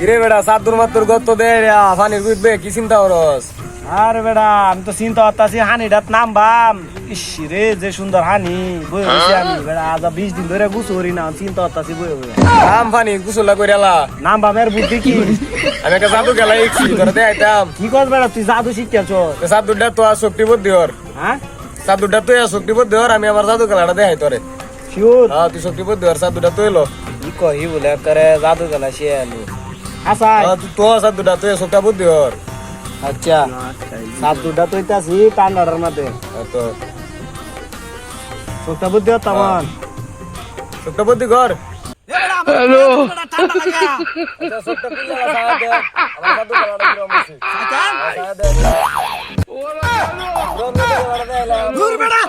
ইরে বেটা সাদুর মাত্র গত দে পানির গুইবে কি চিন্তা করস? আরে বেড়া আমি তো চিন্তা করতেছি হানিটাত নামবাম। ইস রে যে সুন্দর হানি বই হয়েছি আমি বেড়া আজ 20 দিন ধরে গুছরি না চিন্তা করতেছি বই হয়ে নাম পানি গুসলা কইরালা নামবামের বুদ্ধি কি? আমি একটা জাদু খেলা ইচ্ছি তোরা দেখাইতাম। কি কর বেড়া তুই জাদু শিখতেছ? সাদুটা তো আর শক্তি বুদ্ধি ওর, হ্যাঁ সাদুটা তুই আর শক্তি বুদ্ধি ওর, আমি আমার জাদু খেলাটা দেখাই তোরে। শিওর হ্যাঁ তুই শক্তি বুদ্ধি ওর, সাদুটা তুই লো। কি কহি বলে করে জাদু খেলা সে আলু আচ্ছা তুই তো সাদুটা তুই শক্তি বুদ্ধি ওর। আচ্ছা জাদুটা তো ইতাছি ঠান্ডাটার মধ্যে তো সত্য বুদ্ধি তেমন শক্তি বুদ্ধি কর। হ্যালো আচ্ছা শক্তি বুদ্ধি সাহায্য দে, আমার জাদু খেলাটা কিরকম হইছে? সাহায্য দে। দূর বেড়া